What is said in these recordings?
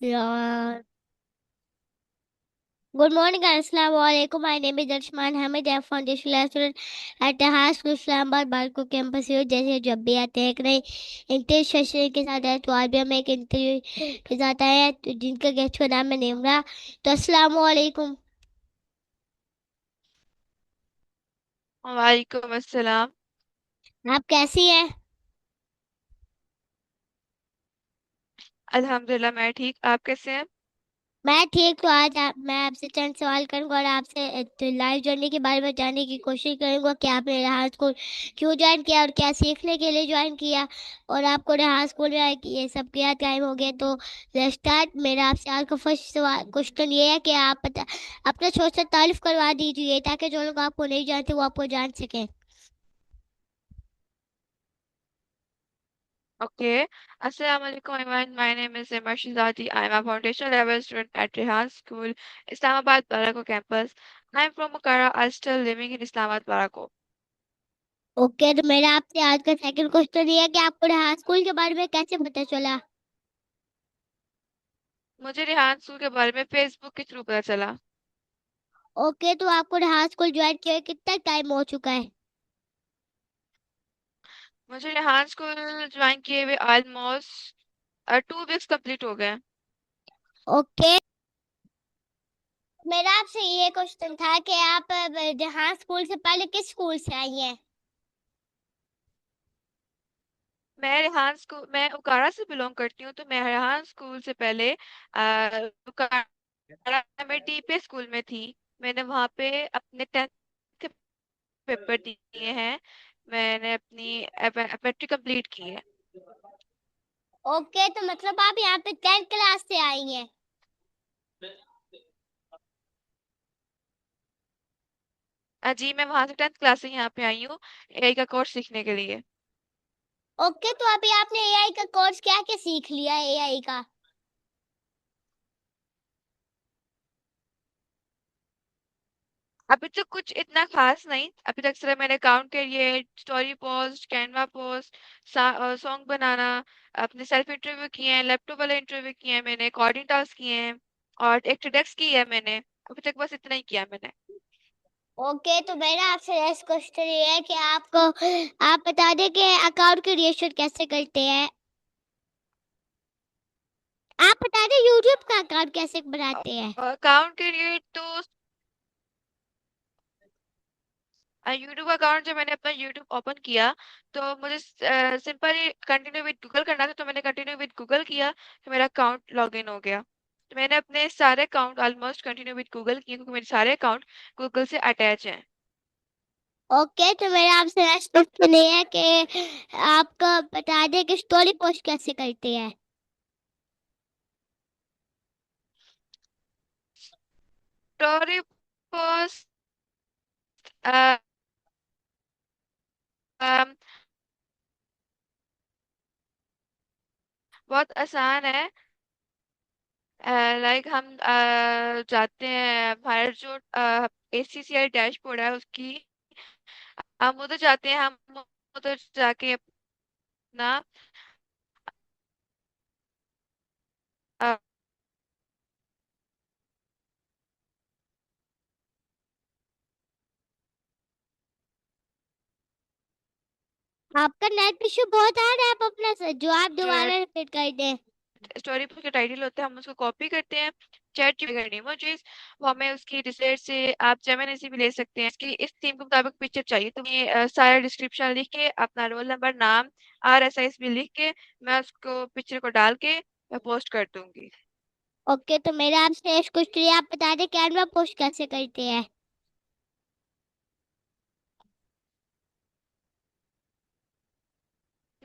यार, good morning, अस्सलाम वालेकुम। My name is Arshman Hamid. I am foundation student at the high school Islamabad Barakahu campus. जैसे जब भी आते हैं एक नए इंटरव्यू सेशन के साथ है, तो आज भी हम एक इंटरव्यू के साथ आए हैं, तो जिनका गेस्ट का नाम है निम्रा। तो अस्सलाम वालेकुम। वालेकुम अस्सलाम। आप कैसी हैं? अल्हम्दुलिल्लाह मैं ठीक। आप कैसे हैं? मैं ठीक। तो आज मैं आपसे चंद सवाल करूंगा और आपसे लाइफ जर्नी के बारे में जानने की कोशिश करूंगा कि आपने रेहान स्कूल क्यों ज्वाइन किया और क्या सीखने के लिए ज्वाइन किया, और आपको रेहान स्कूल में ये सब क्या टाइम हो गया। तो लेट्स स्टार्ट। मेरा आपसे आज का फर्स्ट सवाल क्वेश्चन ये है कि आप अपना छोटा सा तारीफ करवा दीजिए, ताकि जो लोग आपको नहीं जानते वो आपको जान सकें। ओके। अस्सलाम वालेकुम everyone. My name is Emma Shizadi. I am a foundation level student at Rehan School, Islamabad, Barako campus. I am from Bukhara. I still living in Islamabad, Barako. Okay, तो मेरा आपसे आज का सेकंड क्वेश्चन ये है कि आपको Rehan school के बारे में कैसे पता चला। मुझे रेहान स्कूल के बारे में फेसबुक के थ्रू पता चला। ओके, तो आपको रेहान स्कूल ज्वाइन किए हुए कितना टाइम हो चुका है। मुझे रेहान स्कूल ज्वाइन किए हुए ऑलमोस्ट 2 वीक्स कंप्लीट हो गए। ओके, मेरा आपसे ये क्वेश्चन था कि आप जहाँ स्कूल से पहले किस स्कूल से आई हैं। मैं उकाड़ा से बिलोंग करती हूँ, तो मैं रेहान स्कूल से पहले उकाड़ा में डीपी स्कूल में थी। मैंने वहां पे अपने 10th के पेपर दिए हैं। मैंने अपनी मैट्रिक कंप्लीट की है। ओके, तो मतलब आप यहाँ पे 10th क्लास से आई हैं। जी, मैं वहां से 10th क्लास से यहाँ पे आई हूँ एआई का कोर्स सीखने के लिए। ओके, तो अभी आपने एआई का कोर्स क्या क्या सीख लिया एआई का। अभी तो कुछ इतना खास नहीं। अभी तक सिर्फ मैंने account create, story post, Canva post, song बनाना, अपने सेल्फ इंटरव्यू किए हैं, लैपटॉप वाले इंटरव्यू किए हैं, मैंने कोडिंग टास्क किए हैं और एक TEDx की है मैंने। अभी तक बस इतना ही किया मैंने। ओके, तो मेरा आपसे नेक्स्ट क्वेश्चन ये है कि आपको आप बता दें कि अकाउंट क्रिएशन कैसे करते हैं। आप बता दें यूट्यूब का अकाउंट कैसे बनाते हैं। अकाउंट क्रिएट तो यूट्यूब अकाउंट जब मैंने अपना यूट्यूब ओपन किया, तो मुझे सिंपली कंटिन्यू विद गूगल करना था, तो मैंने कंटिन्यू विद गूगल किया, तो मेरा अकाउंट लॉगिन हो गया। तो मैंने अपने सारे account almost continue with Google किए, क्योंकि मेरे सारे अकाउंट गूगल से अटैच हैं। ओके, तो मेरा आपसे नेक्स्ट क्वेश्चन ये है कि आपको बता दें कि स्टोरी पोस्ट कैसे करते हैं। स्टोरी पोस्ट बहुत आसान है। लाइक हम जाते हैं, हमारा जो ACCI डैशबोर्ड है उसकी, हम उधर जाते हैं, हम उधर जाके अपना अ, आपका नेट इशू बहुत आ रहा है, आप अपना जवाब जो है दोबारा रिपीट कर दें। स्टोरी के टाइटल होते हैं, हम उसको कॉपी करते हैं, चैट जीपीटी इमोजीज, वो हमें उसकी रिसर्च से, आप जेमिनी से भी ले सकते हैं। इसकी इस थीम के मुताबिक पिक्चर चाहिए तो ये सारा डिस्क्रिप्शन लिख के, अपना रोल नंबर, नाम, RSIS भी लिख के, मैं उसको पिक्चर को डाल के पोस्ट कर दूंगी। ओके, तो मेरा आपसे नेक्स्ट क्वेश्चन है, आप बता दें कैनवा पोस्ट कैसे करते हैं।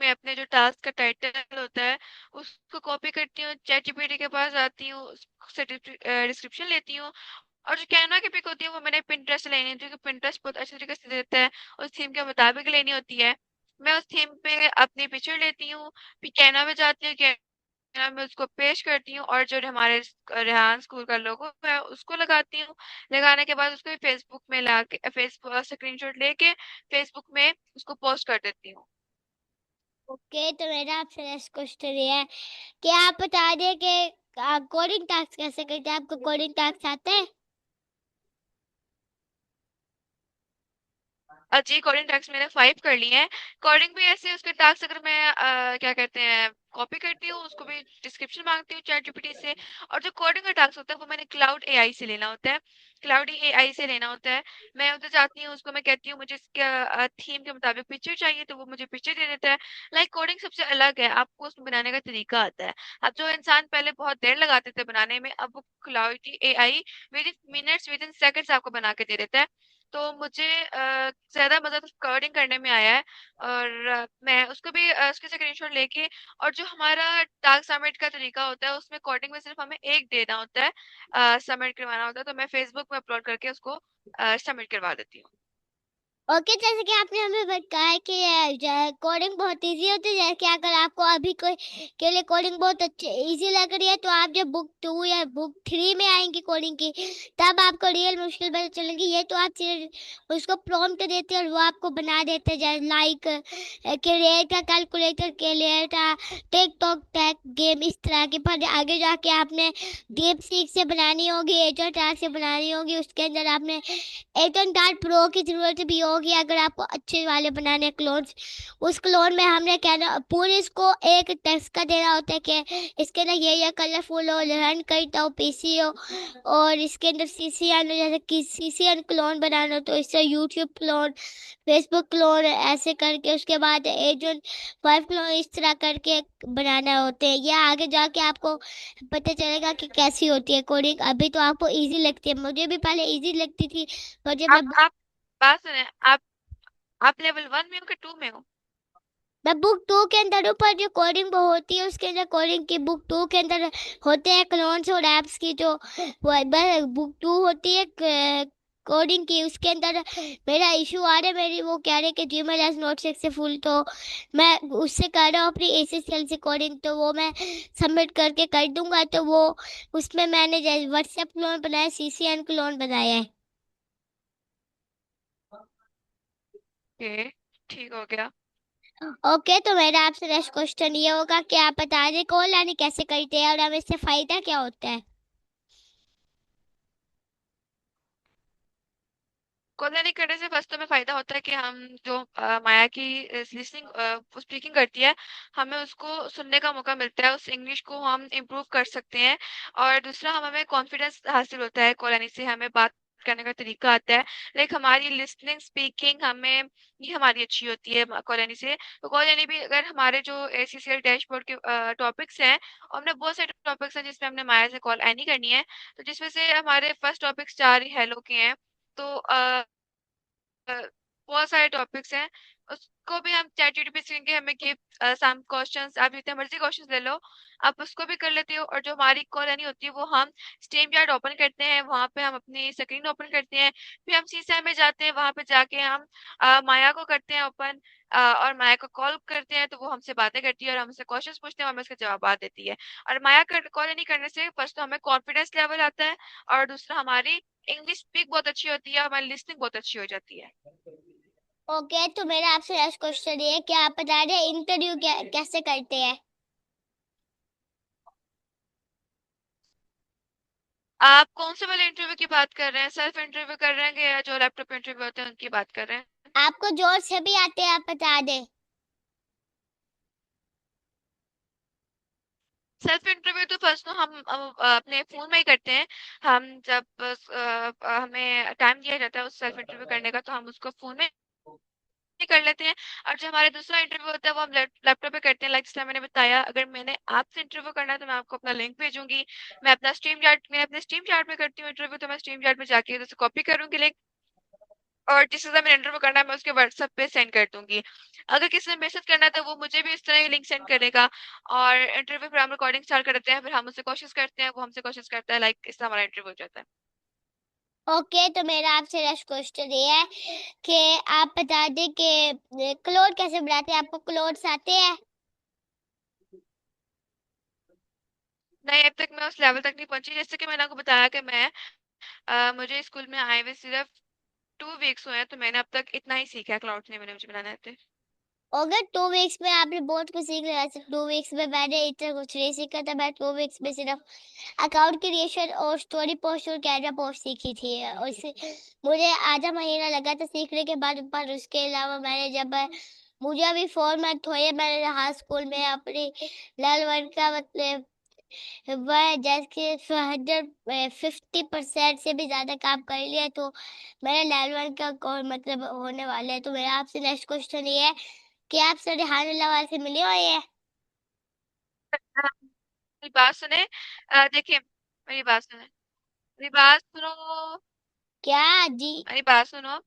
मैं अपने जो टास्क का टाइटल होता है उसको कॉपी करती हूँ, चैट जीपीटी के पास जाती हूँ, उससे डिस्क्रिप्शन लेती हूँ, और जो कैनवा की पिक होती है वो मैंने पिंटरेस्ट से लेनी होती है, क्योंकि पिंटरेस्ट बहुत अच्छे तरीके से देता है। उस थीम के मुताबिक लेनी होती है। मैं उस थीम पे अपनी पिक्चर लेती हूँ, फिर कैनवा में जाती हूँ, कैनवा में उसको पेस्ट करती हूँ, और जो हमारे रेहान स्कूल का लोगो है उसको लगाती हूँ। लगाने के बाद उसको फेसबुक में ला के, फेसबुक स्क्रीनशॉट लेके फेसबुक में उसको पोस्ट कर देती हूँ। ओके, तो मेरा आपसे नेक्स्ट क्वेश्चन ये है कि आप बता दें कि कोडिंग टास्क कैसे करते हैं। आपको कोडिंग टास्क आते हैं? जी, कोडिंग टैक्स मैंने 5 कर लिए हैं। कोडिंग भी ऐसे उसके टैक्स अगर मैं क्या कहते हैं कॉपी करती हूँ, उसको भी डिस्क्रिप्शन मांगती हूँ चैट जीपीटी से। और जो कोडिंग का टैक्स होता है वो मैंने क्लाउड एआई से लेना होता है, क्लाउड एआई से लेना होता है। मैं उधर जाती हूँ, उसको मैं कहती हूँ मुझे इसका थीम के मुताबिक पिक्चर चाहिए, तो वो मुझे पिक्चर दे देता है। लाइक कोडिंग सबसे अलग है, आपको उसमें बनाने का तरीका आता है। अब जो इंसान पहले बहुत देर लगाते थे बनाने में, अब वो Claude AI with in minutes with in seconds आपको बना के दे देता है। तो मुझे ज़्यादा मज़ा तो कोडिंग करने में आया है। और मैं उसको भी उसके स्क्रीनशॉट लेके, और जो हमारा टास्क सबमिट का तरीका होता है उसमें कोडिंग में सिर्फ हमें एक देना होता है, सबमिट करवाना होता है, तो मैं फेसबुक में अपलोड करके उसको सबमिट करवा देती हूँ। ओके, जैसे कि आपने हमें बताया कि कोडिंग बहुत इजी होती है। जैसे कि अगर आपको अभी कोई के लिए कोडिंग बहुत अच्छी इजी लग रही है, तो आप जब बुक 2 या बुक 3 में आएंगी कोडिंग की, तब आपको रियल मुश्किल पता चलेगी। ये तो आप सिर्फ उसको प्रॉम्प्ट देते हैं और वो आपको बना देते हैं, जैसे like create a calculator, create a TikTok tag game, इस तरह की। पर आगे जाके आपने डीप सीक से बनानी होगी, एजर टैग से बनानी होगी, उसके अंदर आपने एटन डार्ट प्रो की जरूरत भी होगी अगर आपको अच्छे वाले बनाने क्लोन्स। उस क्लोन में हमने क्या ना पूरे इसको एक टेक्स्ट का देना होता है कि इसके अंदर ये कलरफुल हो, रन करता हो, पीसी हो। और इसके अंदर सीसीएन, जैसे कि सीसीएन क्लोन बनाना हो तो इससे यूट्यूब क्लोन, फेसबुक क्लोन, ऐसे करके उसके बाद एजेंट 5 क्लोन, इस तरह करके बनाना होते हैं। ये आगे जाके आपको पता चलेगा कि कैसी होती है कोडिंग। अभी तो आपको इजी लगती है, मुझे भी पहले इजी लगती थी, पर जब आप बात सुने, आप लेवल 1 में हो कि 2 में हो? मैं बुक 2 के अंदर हूँ। पर जो कोडिंग वो होती है उसके अंदर, कोडिंग की बुक 2 के अंदर होते हैं क्लोन्स और एप्स की, जो बुक 2 होती है कोडिंग की, उसके अंदर मेरा इशू आ रहा है। मेरी वो कह रहे हैं कि जीमेल हैज नॉट सक्सेसफुल, तो मैं उससे कर रहा हूँ अपनी एसएसएल से कोडिंग, तो वो मैं सबमिट करके कर दूंगा। तो वो उसमें मैंने जैसे व्हाट्सएप क्लोन बनाया, सीसीएन क्लोन बनाया है। ओके, ठीक हो गया। ओके, तो मेरा आपसे नेक्स्ट क्वेश्चन ये होगा कि आप बता दें कॉल यानी कैसे करते हैं और हमें इससे फायदा क्या होता है। कॉल करने से फर्स्ट तो हमें फायदा होता है कि हम जो माया की लिसनिंग स्पीकिंग करती है, हमें उसको सुनने का मौका मिलता है, उस इंग्लिश को हम इम्प्रूव कर सकते हैं। और दूसरा हमें कॉन्फिडेंस हासिल होता है, कॉल से हमें बात करने का तरीका आता है। लाइक हमारी लिसनिंग स्पीकिंग हमें ये हमारी अच्छी होती है कॉलोनी से। तो कॉलोनी भी अगर हमारे जो एसीसीएल डैशबोर्ड के टॉपिक्स हैं, और हमने बहुत सारे टॉपिक्स हैं जिसमें हमने माया से कॉल एनी करनी है, तो जिसमें से हमारे फर्स्ट टॉपिक्स 4 ही हेलो के हैं। तो अ, बहुत सारे टॉपिक्स हैं, उसको भी हम चैट जीपीटी से कहेंगे हमें गिव सम क्वेश्चंस, आप जितने मर्जी क्वेश्चंस ले लो, आप उसको भी कर लेते हो। और जो हमारी कॉलोनी होती है वो हम स्ट्रीम यार्ड ओपन करते हैं, वहां पे हम अपनी स्क्रीन ओपन करते हैं, फिर हम सीसा में जाते हैं, वहां पे जाके हम माया को करते हैं ओपन, और माया को कॉल करते हैं, तो वो हमसे बातें करती है और हमसे क्वेश्चंस पूछते हैं, हमें उसके जवाब देती है। और माया कॉलोनी करने से फर्स्ट तो हमें कॉन्फिडेंस लेवल आता है, और दूसरा हमारी इंग्लिश स्पीक बहुत अच्छी होती है, हमारी लिसनिंग बहुत अच्छी हो जाती है। ओके, तो मेरा आपसे नेक्स्ट क्वेश्चन ये है कि आप बता दें इंटरव्यू कैसे करते हैं। आप कौन से वाले इंटरव्यू की बात कर रहे हैं? सेल्फ इंटरव्यू कर रहे हैं या जो लैपटॉप इंटरव्यू होते हैं उनकी बात कर रहे हैं? आपको जोर से भी आते हैं, आप बता दें। सेल्फ इंटरव्यू तो फर्स्ट तो हम अपने फोन में ही करते हैं। हम जब हमें टाइम दिया जाता है उस सेल्फ इंटरव्यू करने का, तो हम उसको फोन में ही कर लेते हैं। और जो हमारा दूसरा इंटरव्यू होता है वो हम लैपटॉप पे करते हैं। लाइक जिस मैंने बताया, अगर मैंने आपसे इंटरव्यू करना है तो मैं आपको अपना लिंक भेजूंगी। मैं अपने स्ट्रीम चार्ट में करती हूँ इंटरव्यू, तो मैं स्ट्रीम चार्ट में जाके उसे कॉपी करूंगी लिंक, और जिस तरह मैंने इंटरव्यू करना है मैं उसके व्हाट्सएप पे सेंड कर दूंगी। अगर किसी ने मैसेज करना है तो वो मुझे भी इस तरह ही लिंक सेंड करेगा। और इंटरव्यू फिर हम रिकॉर्डिंग स्टार्ट कर देते हैं, फिर हम उससे क्वेश्चंस करते हैं, वो हमसे क्वेश्चंस करता है, लाइक इस तरह हमारा इंटरव्यू हो जाता है। ओके, तो मेरा आपसे नेक्स्ट क्वेश्चन ये है कि आप बता दें कि क्लोड कैसे बनाते हैं। आपको क्लोड्स आते हैं? नहीं, अब तक मैं उस लेवल तक नहीं पहुंची। जैसे कि मैंने आपको बताया कि मुझे स्कूल में आए हुए सिर्फ 2 वीक्स हुए हैं, तो मैंने अब तक इतना ही सीखा है क्लाउड्स ने, मैंने मुझे बनाने थे। अगर 2 वीक्स में आपने बहुत कुछ सीख लिया, 2 वीक्स में मैंने इतना कुछ नहीं सीखा था। मैं 2 वीक्स में सिर्फ अकाउंट क्रिएशन और स्टोरी पोस्ट और कैनवा पोस्ट सीखी थी, और इसे मुझे आधा महीना लगा था सीखने के बाद। पर उसके अलावा मैंने जब मुझे अभी 4 मंथ हुए, मैंने हाई स्कूल में अपनी लेवल 1 का मतलब वह जैसे 150% से भी ज्यादा काम कर लिया, तो मेरा लेवल 1 का मतलब होने वाला है। तो मेरा आपसे नेक्स्ट क्वेश्चन ये है कि आप सरहान लवाल से मिले हो ये? मेरी बात सुने। देखिए, मेरी बात सुने, मेरी बात सुनो, क्या जी? मेरी बात सुनो।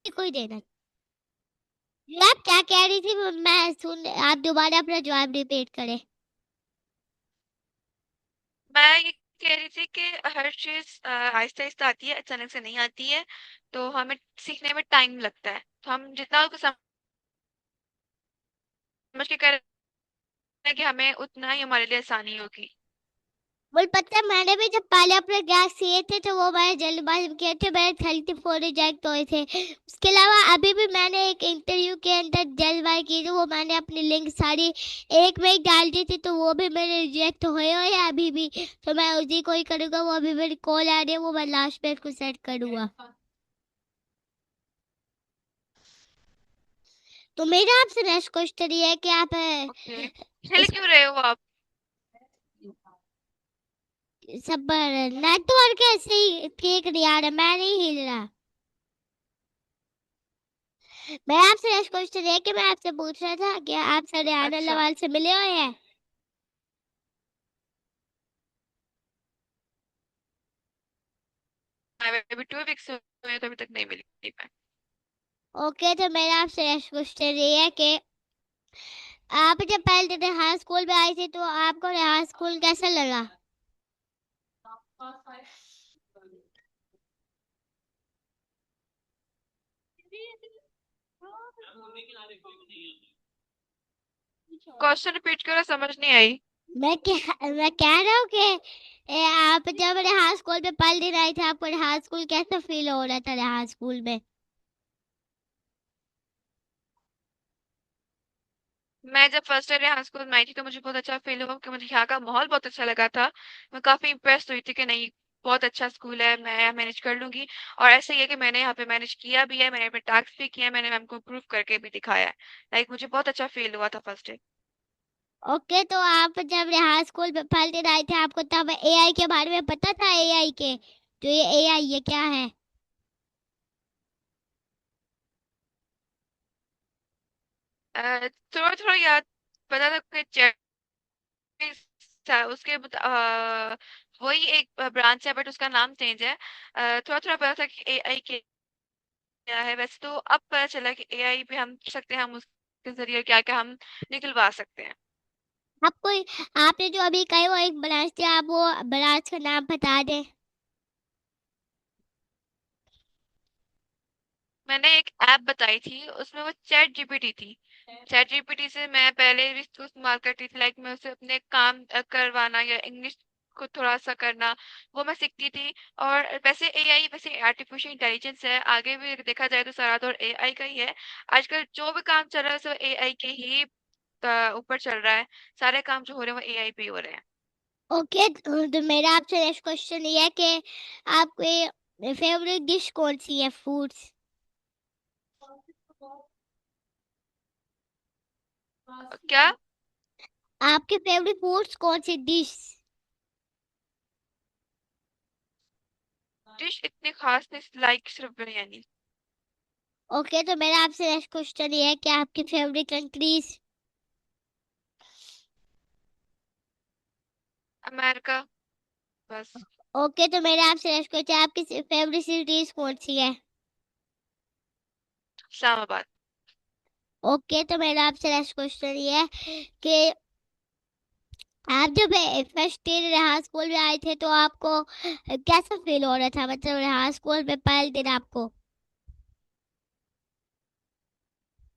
कोई देना जी, आप क्या कह रही थी? मैं सुन, आप दोबारा अपना जवाब रिपीट करें। मैं ये कह रही थी कि हर चीज आहिस्ता आहिस्ता आती है, अचानक से नहीं आती है। तो हमें सीखने में टाइम लगता है, तो हम जितना उसको समझ के कर रहे हैं कि हमें उतना ही हमारे लिए आसानी होगी। मुझे पता है, मैंने भी जब पहले अपने गैस किए थे तो वो मैंने जल्दबाजी में किए थे, मेरे 34 रिजेक्ट हुए थे। उसके अलावा अभी भी मैंने एक इंटरव्यू के अंदर जल्दबाजी की थी, वो मैंने अपनी लिंक सारी एक में ही डाल दी थी, तो वो भी मेरे रिजेक्ट हुए हैं अभी भी। तो मैं उसी को ही करूँगा। वो अभी मेरी कॉल आ रही है, वो मैं लास्ट में उसको सेट करूँगा। तो मेरा आपसे नेक्स्ट क्वेश्चन ये है कि आप ओके, हिल इस क्यों रहे हो आप? सब नेटवर्क ऐसे ही ठीक नहीं आ रहा, मैं नहीं हिल रहा। मैं आपसे नेक्स्ट क्वेश्चन है कि मैं आपसे पूछ रहा था कि आप सरियाना अच्छा, लवाल से मिले हुए हैं? मैं अभी 2 वीक्स हुए तो अभी तक नहीं मिली मैं। ओके, तो मेरा आपसे नेक्स्ट क्वेश्चन ये है कि आप जब पहले दिन हाई स्कूल में आई थी तो आपको हाई स्कूल कैसा लगा? क्वेश्चन रिपीट करो, समझ नहीं आई। मैं कह रहा हूँ कि आप जब हाई स्कूल में पहले दिन आई थी, आपको हाई स्कूल कैसा फील हो रहा था हाई स्कूल में? मैं जब फर्स्ट ईयर यहाँ स्कूल में आई थी तो मुझे बहुत अच्छा फील हुआ कि मुझे यहाँ का माहौल बहुत अच्छा लगा था। मैं काफी इम्प्रेस हुई थी कि नहीं, बहुत अच्छा स्कूल है, मैं मैनेज कर लूंगी। और ऐसा ही है कि मैंने यहाँ पे मैनेज किया भी है, मैंने अपने टास्क भी किया है, मैंने मैम को प्रूव करके भी दिखाया है। लाइक मुझे बहुत अच्छा फील हुआ था फर्स्ट डे। ओके, तो आप जब हाई स्कूल में पहले दिन आए थे, आपको तब एआई के बारे में पता था? एआई के जो ये एआई ये क्या है? थोड़ा थोड़ा याद पता था कि चैट उसके वही एक ब्रांच है बट उसका नाम चेंज है। थोड़ा थोड़ा पता था कि एआई क्या है। वैसे तो अब पता चला कि एआई पे हम कर सकते हैं, हम उसके जरिए क्या क्या हम निकलवा सकते हैं। आपको आपने जो अभी कही वो एक ब्रांच थी, आप वो ब्रांच का नाम बता दें। मैंने एक ऐप बताई थी, उसमें वो चैट जीपीटी थी। चैट जीपीटी से मैं पहले भी इसको इस्तेमाल करती थी, लाइक मैं उसे अपने काम करवाना या इंग्लिश को थोड़ा सा करना, वो मैं सीखती थी। और वैसे एआई, वैसे आर्टिफिशियल इंटेलिजेंस है, आगे भी देखा जाए तो सारा दौर एआई का ही है। आजकल जो भी काम चल रहा है सब एआई के ही ऊपर चल रहा है। सारे काम जो हो रहे हैं वो एआई पे ही हो रहे हैं। ओके, तो मेरा आपसे नेक्स्ट क्वेश्चन ये है कि आपकी फेवरेट डिश कौन सी है? फूड्स, क्या? आपके फेवरेट फूड्स कौन सी डिश? डिश इतनी खास नहीं, लाइक सिर्फ बिरयानी। ओके, तो मेरा आपसे नेक्स्ट क्वेश्चन ये है कि आपकी फेवरेट कंट्रीज? अमेरिका, बस। ओके, तो मेरा आपसे नेक्स्ट क्वेश्चन, आपकी फेवरेट सिटीज कौन सी है? इस्लामाबाद। ओके, तो मेरा आपसे नेक्स्ट क्वेश्चन ये है कि आप जब फर्स्ट डे रिहाज स्कूल में आए थे तो आपको कैसा फील हो रहा था, मतलब रिहाज स्कूल में पहले दिन आपको?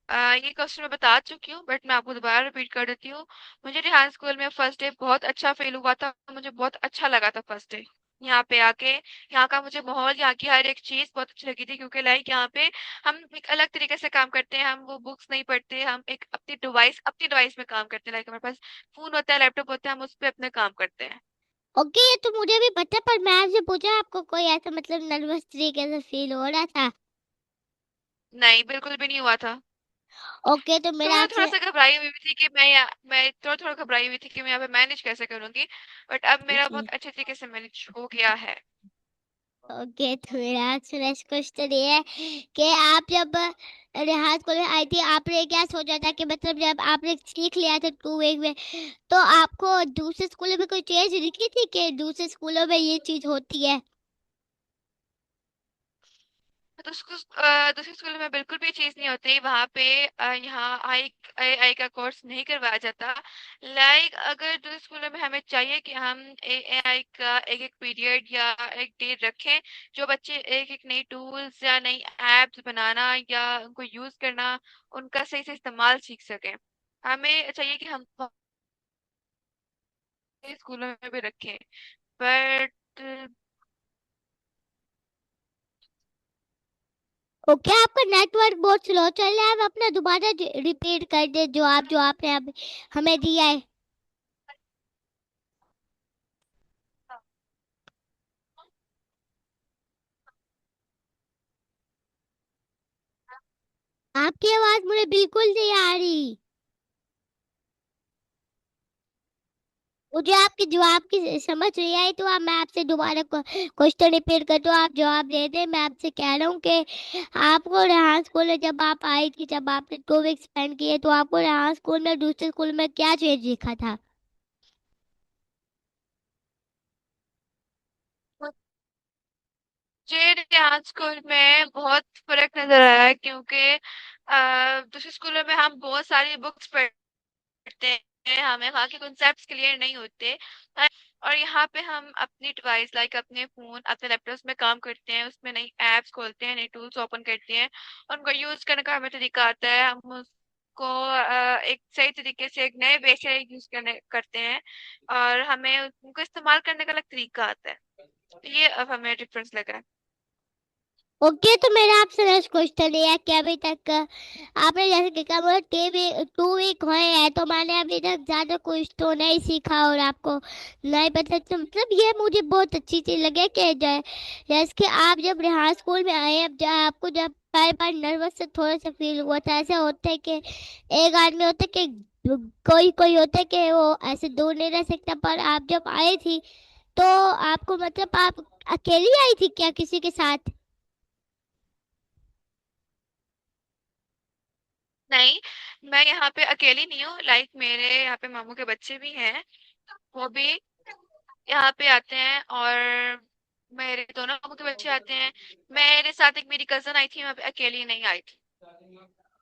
ये क्वेश्चन मैं बता चुकी हूँ बट मैं आपको दोबारा रिपीट कर देती हूँ। मुझे रिहान स्कूल में फर्स्ट डे बहुत अच्छा फील हुआ था, मुझे बहुत अच्छा लगा था फर्स्ट डे। यहाँ पे आके। यहाँ का मुझे माहौल, यहाँ की हर एक चीज बहुत अच्छी लगी थी, क्योंकि लाइक यहाँ पे हम एक अलग तरीके से काम करते हैं। हम वो बुक्स नहीं पढ़ते, हम एक अपनी डिवाइस में काम करते हैं। लाइक हमारे पास फोन होता है, लैपटॉप होता है, हम उस पर अपने काम करते हैं। ओके, ये तो मुझे भी पता, पर मैं आपसे पूछा आपको कोई ऐसा मतलब नर्वस तरीके से फील हो रहा था? नहीं, बिल्कुल भी नहीं हुआ था। ओके, तो मेरा थोड़ा थोड़ा आपसे। सा घबराई हुई थी कि मैं थोड़ा थोड़ा घबराई हुई थी कि मैं यहाँ पे मैनेज कैसे करूंगी। बट अब मेरा जी। बहुत अच्छे तरीके से मैनेज हो गया है। ओके, तो मेरा आपसे नेक्स्ट क्वेश्चन ये है कि आप जब रिहाज को आई थी, आपने क्या सोचा था कि मतलब जब आपने सीख लिया था 2 वीक में, तो आपको दूसरे स्कूलों में कोई चेंज दिखी थी कि दूसरे स्कूलों में ये चीज होती है? तो उसको दूसरे स्कूल में बिल्कुल भी चीज नहीं होती वहां पे। यहाँ आई का कोर्स नहीं करवाया जाता। लाइक अगर दूसरे स्कूलों में हमें चाहिए कि हम AI का एक एक पीरियड या एक डे रखें, जो बच्चे एक एक नई टूल्स या नई एप्स बनाना या उनको यूज करना, उनका सही से इस्तेमाल सीख सकें। हमें चाहिए कि हम स्कूलों में भी रखें। बट ओके, आपका नेटवर्क बहुत स्लो चल रहा है, आप अपना दोबारा रिपीट कर दे जो आपने अब हमें दिया है। आपकी आवाज मुझे बिल्कुल नहीं आ रही। मुझे आपके जवाब की समझ नहीं आई, तो आप मैं आपसे दोबारा क्वेश्चन रिपीट कर दो, आप जवाब दे दे। मैं आपसे कह रहा हूँ कि आपको रेहान स्कूल में जब आप आई थी, जब आपने 2 वीक स्पेंड किए, तो आपको रेहान स्कूल में दूसरे स्कूल में क्या चेंज दिखा था? मुझे यहाँ स्कूल में बहुत फर्क नजर आया है, क्योंकि दूसरे स्कूलों में हम बहुत सारी बुक्स पढ़ते हैं, हमें वहाँ के कॉन्सेप्ट्स क्लियर नहीं होते। और यहाँ पे हम अपनी डिवाइस लाइक अपने फोन, अपने लैपटॉप में काम करते हैं, उसमें नई एप्स खोलते हैं, नए टूल्स ओपन करते हैं, उनको यूज करने का हमें तरीका आता है। हम उसको एक सही तरीके से एक नए वे से यूज करते हैं, और हमें उनको इस्तेमाल करने का अलग तरीका आता है। तो ये अब हमें डिफरेंस लगा है। ओके, तो मेरा आपसे नेक्स्ट क्वेश्चन ये है कि अभी तक आपने जैसे कि कहा मतलब 2 वीक हुए हैं, तो मैंने अभी तक ज्यादा कुछ तो नहीं सीखा और आपको नहीं पता, तो मतलब ये मुझे बहुत अच्छी चीज लगे कि जैसे कि आप जब रिहान स्कूल में आए, अब जब आपको जब पहली बार नर्वस से थोड़ा सा फील हुआ था, ऐसा होता है कि एक आदमी होता है कि कोई कोई होता है कि वो ऐसे दूर नहीं रह सकता, पर आप जब आई थी तो आपको मतलब आप अकेली आई थी क्या किसी के साथ? नहीं, मैं यहाँ पे अकेली नहीं हूँ। लाइक मेरे यहाँ पे मामू के बच्चे भी हैं, वो भी यहाँ पे आते हैं। और मेरे दोनों मामू के बच्चे आते हैं। मेरे साथ एक मेरी कजन आई थी, मैं अकेली नहीं आई थी।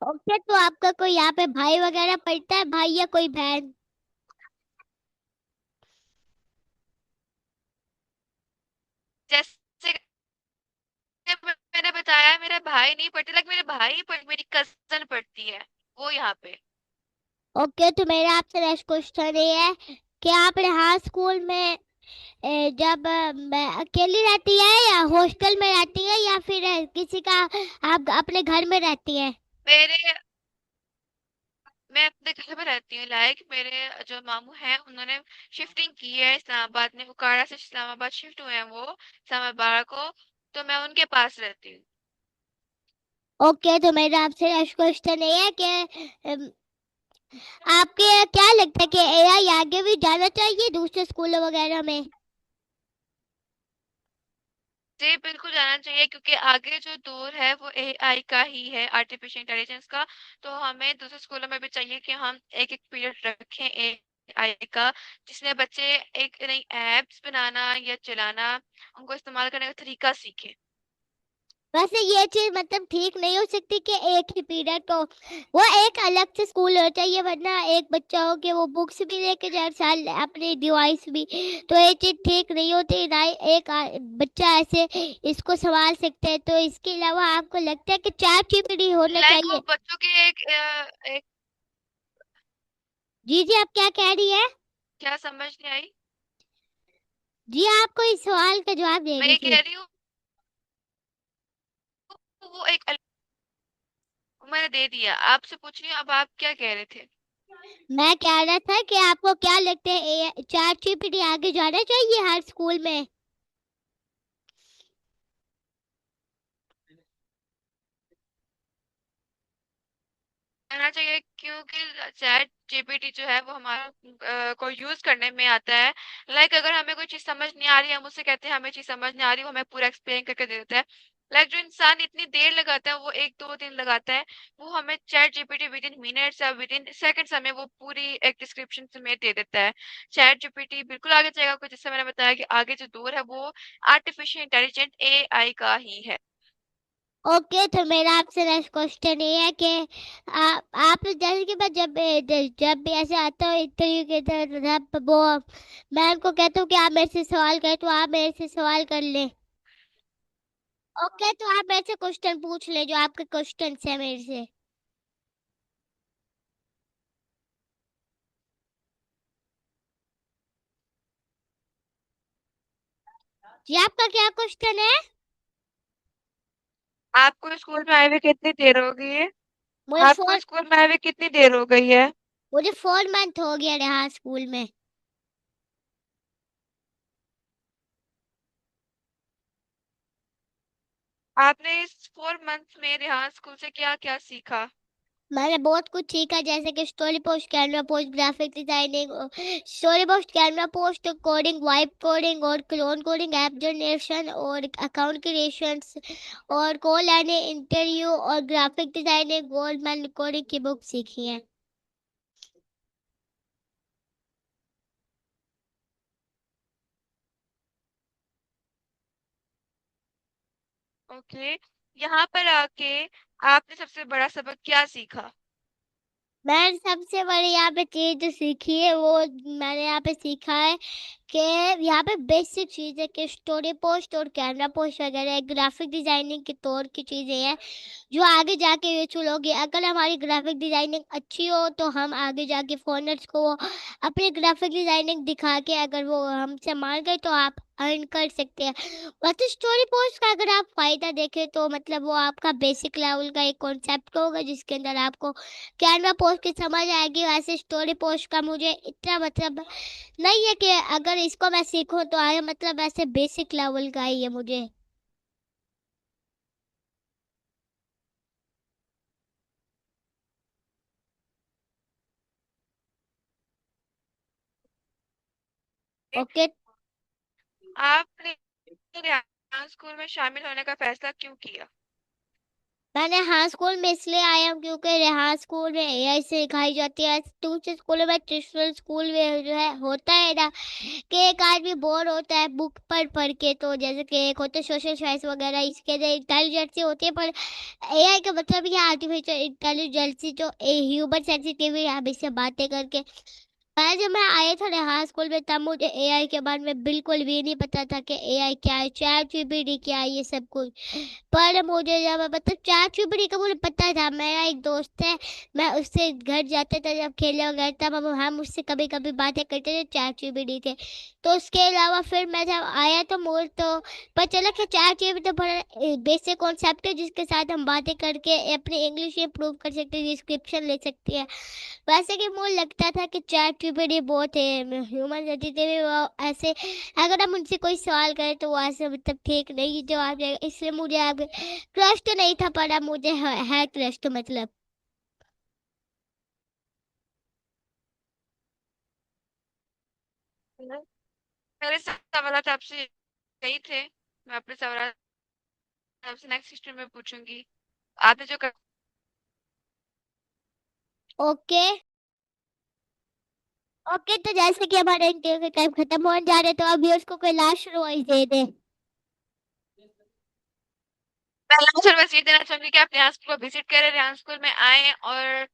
ओके, तो आपका कोई यहाँ पे भाई वगैरह पढ़ता है, भाई या कोई बहन? जैसे कि मैंने बताया, मेरा भाई नहीं पढ़ती, लाइक मेरी कजन पढ़ती है, वो यहाँ पे। ओके, तो मेरा आपसे नेक्स्ट क्वेश्चन ये है कि आप यहाँ स्कूल में जब मैं अकेली रहती है या हॉस्टल में रहती है या फिर किसी का आप अपने घर में रहती है? मेरे मैं अपने घर में रहती हूँ। लाइक मेरे जो मामू हैं, उन्होंने शिफ्टिंग की है इस्लामाबाद में, उकाड़ा से इस्लामाबाद शिफ्ट हुए हैं वो इस्लामाबाद को। तो मैं उनके पास रहती हूँ। ओके, तो मेरा आपसे नेक्स्ट क्वेश्चन ये है कि आपके क्या लगता है कि एआई आगे भी जाना चाहिए दूसरे स्कूलों वगैरह में? जी बिल्कुल जाना चाहिए, क्योंकि आगे जो दौर है वो AI का ही है, आर्टिफिशियल इंटेलिजेंस का। तो हमें दूसरे स्कूलों में भी चाहिए कि हम एक एक पीरियड रखें AI का, जिसमें बच्चे एक नई एप्स बनाना या चलाना, उनको इस्तेमाल करने का तरीका सीखें। वैसे ये चीज मतलब ठीक नहीं हो सकती कि एक ही पीरियड को वो एक अलग से स्कूल हो चाहिए, वरना एक बच्चा हो के वो बुक्स भी लेके जाए साल अपनी डिवाइस भी, तो ये चीज ठीक नहीं होती ना। एक बच्चा ऐसे इसको संभाल सकते हैं, तो इसके अलावा आपको लगता है कि 4 जीबी होना लाइक वो चाहिए? बच्चों के एक जी जी, आप क्या कह रही है? क्या समझ नहीं आई? जी आपको इस सवाल का जवाब दे मैं रही ये थी। कह रही हूँ वो एक मैंने दे दिया, आपसे पूछ रही हूँ अब आप क्या कह रहे थे? मैं कह रहा था कि आपको क्या लगता है चैट जीपीटी आगे जाना चाहिए हर स्कूल में? कहना चाहिए क्योंकि चैट जीपीटी जो है वो हमारा को यूज करने में आता है। लाइक अगर हमें कोई चीज समझ नहीं आ रही है, हम उससे कहते हैं हमें चीज समझ नहीं आ रही, वो हमें पूरा एक्सप्लेन करके दे देता है। लाइक जो इंसान इतनी देर लगाता है, वो 1-2 दिन लगाता है, वो हमें chat GPT with in minutes या विद इन सेकंड्स हमें वो पूरी एक डिस्क्रिप्शन समेत दे देता है। चैट जीपीटी बिल्कुल आगे जाएगा, कुछ जैसे मैंने बताया कि आगे जो दौर है वो आर्टिफिशियल इंटेलिजेंट एआई का ही है। ओके, तो मेरा आपसे नेक्स्ट क्वेश्चन ये है कि आप जल्द के बाद जब भी ऐसे आता हो इंटरव्यू के तरफ वो मैम को कहते हो कि आप मेरे से सवाल करें, तो आप मेरे से सवाल कर ले। ओके, तो आप मेरे से क्वेश्चन पूछ ले जो आपके क्वेश्चन है मेरे से। जी आपका क्या क्वेश्चन है? आपको स्कूल में आए हुए कितनी देर हो गई है? मुझे आपको फोर स्कूल में आए हुए कितनी देर हो गई है? मुझे 4 मंथ हो गया रहा स्कूल में। आपने इस 4 मंथ्स में रेहान स्कूल से क्या क्या सीखा? मैंने बहुत कुछ सीखा, जैसे कि story post, Canva post, graphic designing, story post, Canva post, coding, vibe coding और क्लोन कोडिंग, ऐप जनरेशन और अकाउंट क्रिएशंस और कॉल एंड इंटरव्यू और ग्राफिक डिजाइनिंग और मैंने कोडिंग की बुक सीखी है। ओके, यहाँ पर आके आपने सबसे बड़ा सबक क्या सीखा? मैंने सबसे बड़ी यहाँ पे चीज जो सीखी है वो मैंने यहाँ पे सीखा है कि यहाँ पे बेसिक चीज़ है कि स्टोरी पोस्ट और कैमरा पोस्ट वगैरह ग्राफिक डिजाइनिंग के तौर की चीज़ें हैं जो आगे जाके यूजफुल होगी। अगर हमारी ग्राफिक डिजाइनिंग अच्छी हो तो हम आगे जाके फोनर्स को अपनी ग्राफिक डिजाइनिंग दिखा के अगर वो हमसे मान गए तो आप अर्न कर सकते हैं। वैसे स्टोरी पोस्ट का अगर आप फायदा देखें तो मतलब वो आपका बेसिक लेवल का एक कॉन्सेप्ट होगा जिसके अंदर आपको कैनवा पोस्ट की समझ आएगी। वैसे स्टोरी पोस्ट का मुझे इतना मतलब नहीं है कि अगर इसको मैं सीखूं तो आगे मतलब ऐसे बेसिक लेवल का ही है मुझे। ओके, आपने रेहान स्कूल में शामिल होने का फैसला क्यों किया? मैंने हाँ स्कूल में इसलिए आया हूँ क्योंकि हाँ स्कूल में एआई सिखाई जाती है। दूसरे स्कूलों में ट्रेडिशनल स्कूल में जो है होता है ना कि एक आदमी बोर होता है बुक पर पढ़ के, तो जैसे कि एक होते सोशल साइंस वगैरह इसके अंदर इंटेलिजेंसी होती है, पर एआई का मतलब ये आर्टिफिशियल इंटेलिजेंसी जो ह्यूमन सेंसिटिव है, हम इससे बातें करके। पहले जब मैं आया था रेहान स्कूल में तब मुझे एआई के बारे में बिल्कुल भी नहीं पता था कि एआई क्या है, चैट जीपीटी क्या है, ये सब कुछ। पर मुझे जब मतलब चैट जीपीटी का मुझे पता था, मेरा एक दोस्त है, मैं उससे घर जाता था जब खेलने वगैरह तब हम उससे कभी कभी बातें करते थे, चैट जीपीटी थे। तो उसके अलावा फिर मैं जब आया तो मुझे तो पता चला कि चैट जीपीटी तो बड़ा बेसिक कॉन्सेप्ट है जिसके साथ हम बातें करके अपनी इंग्लिश इंप्रूव कर सकते हैं, डिस्क्रिप्शन ले सकते हैं। वैसे कि मुझे लगता था कि चैट जीपीटी बहुत है ह्यूमन सेंसिटिव, वो ऐसे अगर हम उनसे कोई सवाल करें तो वो ऐसे मतलब ठीक नहीं जवाब देगा, इसलिए मुझे अब क्रश तो नहीं था पर अब मुझे है क्रश तो मतलब। मेरे सवाल आपसे यही थे। मैं अपने सवाल आपसे नेक्स्ट क्वेश्चन में पूछूंगी। आपने जो ओके। ओके, तो जैसे कि हमारे इंटरव्यू का टाइम खत्म होने जा रहा है तो अभी उसको कोई लास्ट वॉइस दे दे। मैं लास्ट और बस ये देना चाहूंगी कि आप रेहान स्कूल को विजिट करें, रेहान स्कूल में आए और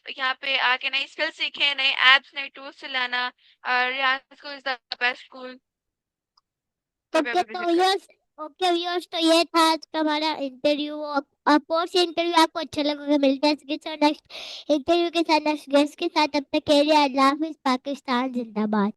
यहाँ पे आके नई स्किल सीखें, नए एप्स, नए टूल्स से लाना। Rehan school is the best school. कृपया ओके पे तो विजिट करें। यस, ओके व्यूअर्स, तो ये था आज का हमारा इंटरव्यू। अफकोर्स ये इंटरव्यू आपको अच्छा लगा, मिलता है इसके साथ नेक्स्ट इंटरव्यू के साथ, नेक्स्ट गेस्ट के साथ। तब तक के लिए अल्लाह हाफिज, पाकिस्तान जिंदाबाद।